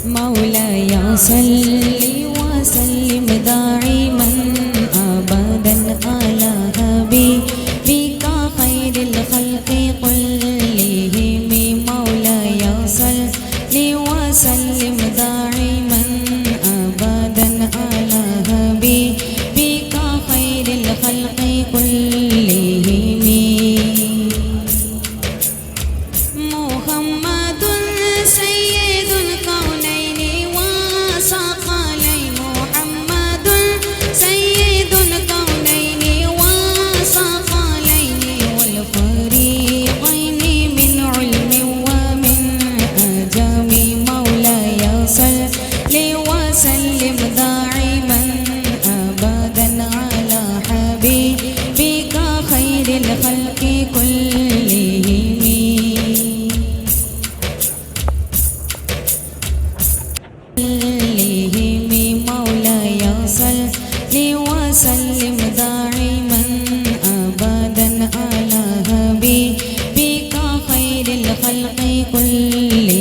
مولاي صل وسلم دائما أبدا على حبيبك خير الخلق كلهم. مولاي صل وسلم دائما أبدا على حبيبك خير الخلق كلهم. محمد سيد الكونين وثقلين. محمد سيد الكونين وثقلين والفريقين من علم ومن أجم. مولاي صل وسلم دائما أبدا على حبيبك خير الخلق كلهم. مولاي صل وسلم دائما أبدا على حبيبك خير الخلق كلهم.